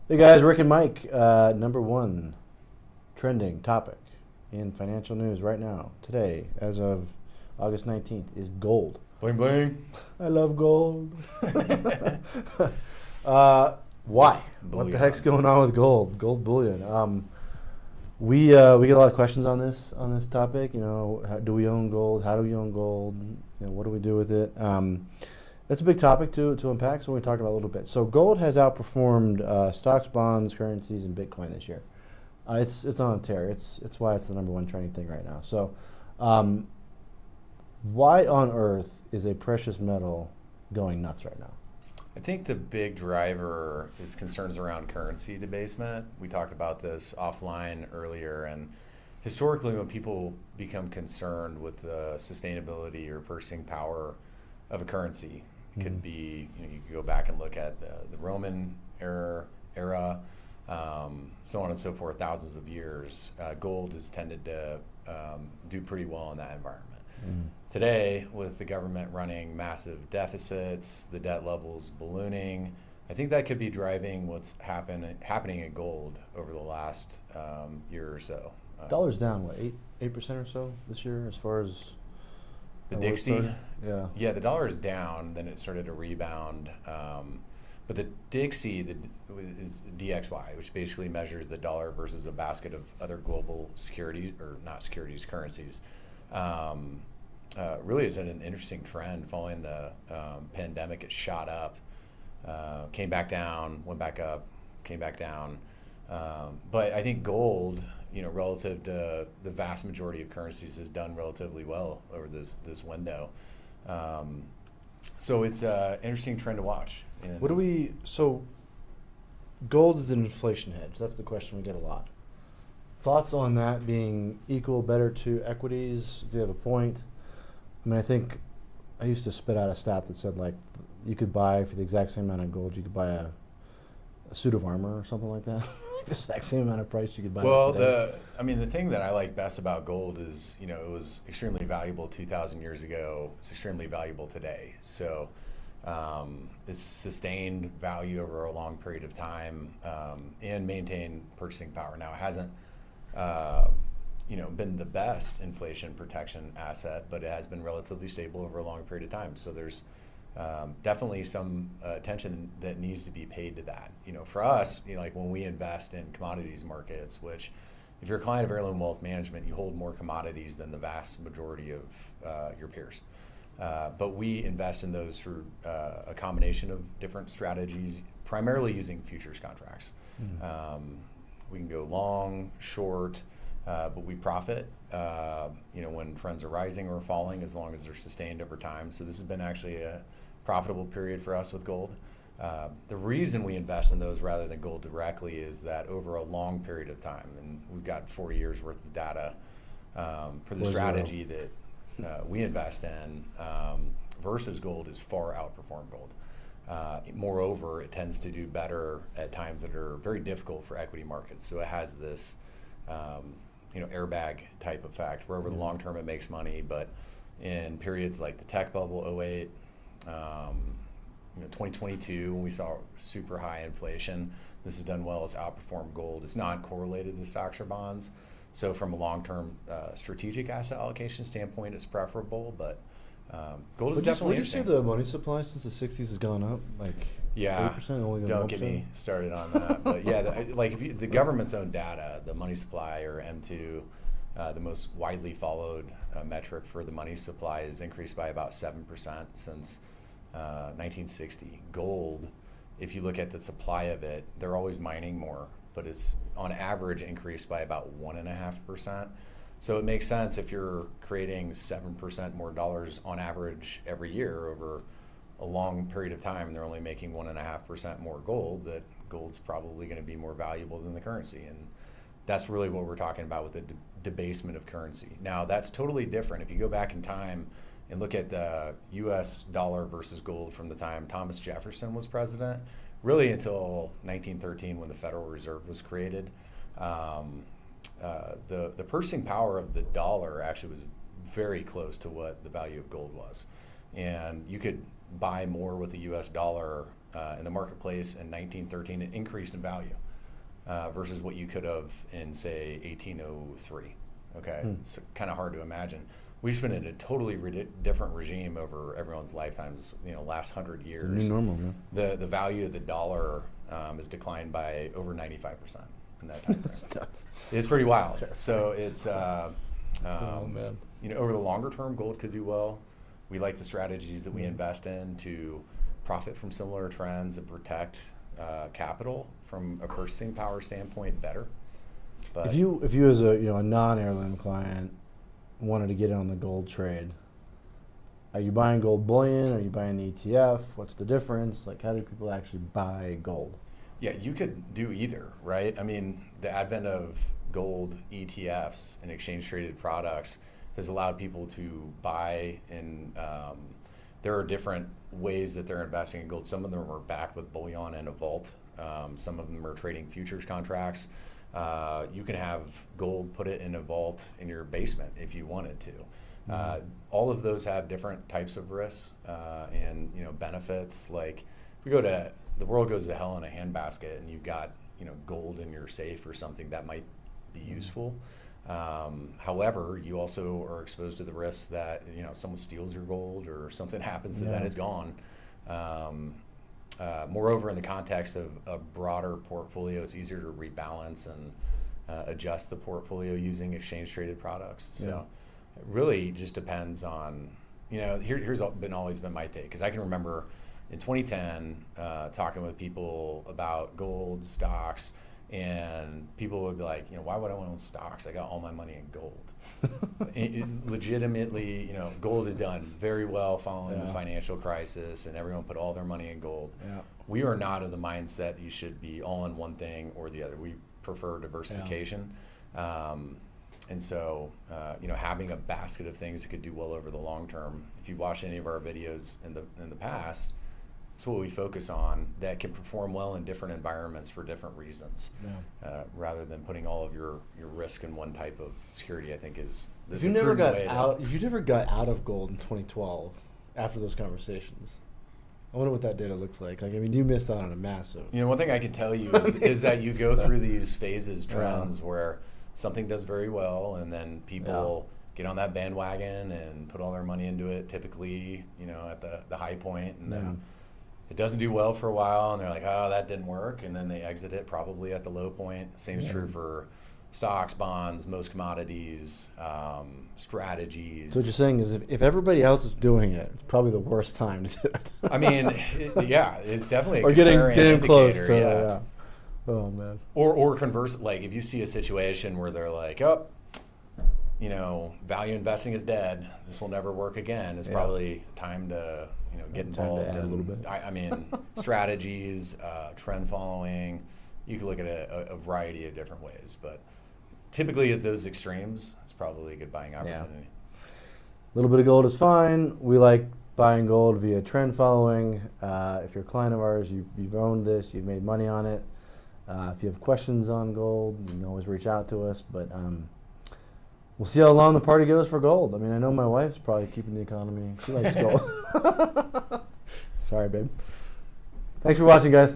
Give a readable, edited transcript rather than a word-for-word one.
Hey guys, Rick and Mike. Number one trending topic in financial news right now, today, as of August 19th, is gold. Bling bling. I love gold. Why? What the heck's going on with gold? Gold bullion. We get a lot of questions on this topic. You know, do we own gold? How do we own gold? You know, what do we do with it? That's a big topic to unpack, so we talk about a little bit. So gold has outperformed stocks, bonds, currencies, and Bitcoin this year. It's on a tear. It's why it's the number one trending thing right now. So, why on earth is a precious metal going nuts right now? I think the big driver is concerns around currency debasement. We talked about this offline earlier, and historically, when people become concerned with the sustainability or purchasing power of a currency, it could be, you can go back and look at the Roman era, so on and so forth, thousands of years. Gold has tended to do pretty well in that environment. Today, with the government running massive deficits, the debt levels ballooning, I think that could be driving what's happening in gold over the last year or so. Dollar's down, what, 8% or so this year as far as The Dixie, yeah. the dollar is down. Then it started to rebound, but the Dixie is DXY, which basically measures the dollar versus a basket of other global securities, or not securities, currencies. Really is an interesting trend. Following the pandemic, it shot up, came back down, went back up, came back down. But I think gold, relative to the vast majority of currencies, has done relatively well over this window. So it's an interesting trend to watch. So gold is an inflation hedge. That's the question we get a lot. Thoughts on that being equal, better to equities? Do you have a point? I mean, I think I used to spit out a stat that said, like, you could buy, for the exact same amount of gold, you could buy a suit of armor or something like that. The exact same amount of price you could buy it today. The thing that I like best about gold is, it was extremely valuable 2,000 years ago. It's extremely valuable today. So it's sustained value over a long period of time, and maintained purchasing power. Now, it hasn't been the best inflation protection asset, but it has been relatively stable over a long period of time. So there's definitely some attention that needs to be paid to that. For us, like when we invest in commodities markets, which if you're a client of Heirloom Wealth Management, you hold more commodities than the vast majority of your peers. But we invest in those through a combination of different strategies, primarily using futures contracts. We can go long, short, but we profit, when trends are rising or falling, as long as they're sustained over time. So this has been actually a profitable period for us with gold. The reason we invest in those rather than gold directly is that over a long period of time, and we've got 40 years worth of data for the strategy that we invest in, versus gold is far outperformed gold. Moreover, it tends to do better at times that are very difficult for equity markets. So it has this airbag type effect, where over the long term it makes money, but in periods like the tech bubble, '08, 2022, when we saw super high inflation, this has done well. It's outperformed gold. It's not correlated to stocks or bonds. So from a long-term strategic asset allocation standpoint, it's preferable, but gold is definitely interesting. Would you say the money supply since the 60s has gone up? Like 8%, only gone don't get me started on that. But if the government's own data, the money supply, or M2, the most widely followed metric for the money supply, has increased by about 7% since 1960. Gold, if you look at the supply of it, they're always mining more, but it's on average increased by about 1.5%. So it makes sense if you're creating 7% more dollars on average every year over a long period of time, and they're only making 1.5% more gold, that gold's probably going to be more valuable than the currency. And that's really what we're talking about with the debasement of currency. Now, that's totally different. If you go back in time and look at the US dollar versus gold from the time Thomas Jefferson was president, really until 1913, when the Federal Reserve was created, the purchasing power of the dollar actually was very close to what the value of gold was. and you could buy more with the U.S. dollar in the marketplace in 1913. It increased in value versus what you could have in, say, 1803. Okay, it's kind of hard to imagine. We've been in a totally different regime over everyone's lifetimes. Last 100 years. It's a new normal, man. The value of the dollar has declined by over 95% in that time frame. It's pretty wild. So it's oh man. over the longer term, gold could do well. We like the strategies that we invest in to profit from similar trends and protect capital from a purchasing power standpoint better. But If you as a non-heirloom client wanted to get in on the gold trade, are you buying gold bullion? Are you buying the ETF? What's the difference? Like, how do people actually buy gold? yeah, you could do either, right? I mean, the advent of gold ETFs and exchange traded products has allowed people to buy in. There are different ways that they're investing in gold. Some of them are backed with bullion in a vault. Some of them are trading futures contracts. You can have gold, put it in a vault in your basement if you wanted to. All of those have different types of risks and benefits. Like if we go to the world goes to hell in a handbasket, and you've got gold in your safe or something, that might be useful. However, you also are exposed to the risk that someone steals your gold or something happens to that is gone. Moreover, in the context of a broader portfolio, it's easier to rebalance and adjust the portfolio using exchange traded products. So it really just depends on, here's always been my take, because I can remember in 2010 talking with people about gold, stocks, and people would be like, why would I want to own stocks? I got all my money in gold. Legitimately, gold had done very well following the financial crisis, and everyone put all their money in gold. Yeah. We are not of the mindset that you should be all in one thing or the other. We prefer diversification. And so, having a basket of things that could do well over the long term. If you watch any of our videos in the past, it's what we focus on that can perform well in different environments for different reasons, rather than putting all of your risk in one type of security. I think is if you never got out of gold in 2012 after those conversations, I wonder what that data looks like. You missed out on a massive. One thing I can tell you is that you go through these phases, trends where something does very well, and then people get on that bandwagon and put all their money into it. Typically, at the high point, and then it doesn't do well for a while, and they're like, oh, that didn't work, and then they exit it probably at the low point. Same is true for stocks, bonds, most commodities, strategies. So what you're saying is if everybody else is doing it, it's probably the worst time to do it. It's definitely a or getting close to yeah. Oh man. Or converse, like if you see a situation where they're like, value investing is dead, this will never work again, it's probably time to get involved in a little bit. Strategies, trend following. You can look at a variety of different ways, but typically at those extremes, it's probably a good buying opportunity. A little bit of gold is fine. We like buying gold via trend following. If you're a client of ours, you've owned this, you've made money on it. If you have questions on gold, you can always reach out to us. But we'll see how long the party goes for gold. I know my wife's probably keeping the economy. She likes gold. Sorry, babe. Thanks for watching, guys.